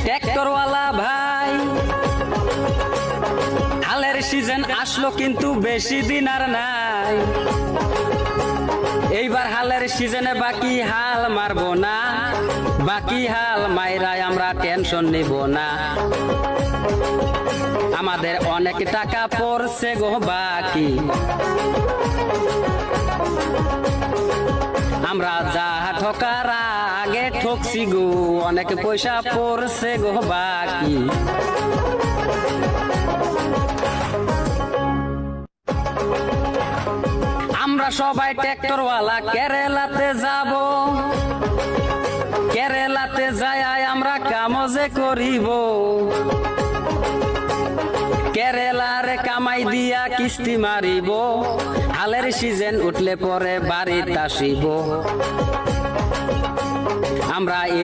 ট্র্যাক্টরওয়ালা ভাই, হালের সিজন আসলো কিন্তু বেশি দিন আর নাই। এইবার হালের সিজনে বাকি হাল মারবো না, বাকি হাল মাইরাই আমরা টেনশন নিব না। আমাদের অনেক টাকা পড়ছে গো বাকি, আমরা যা ঠকার আগে ঠকছি গো, অনেক পয়সা পড়ছে গো বাকি। আমরা সবাই ট্র্যাক্টরওয়ালা কেরালাতে যাব, কেরালাতে যাই আমরা কামও যে করিব। কেরালার কামাই দিয়া কিস্তি মারিব, হালের সিজন উঠলে পরে বাড়িতে আসিব আমরা।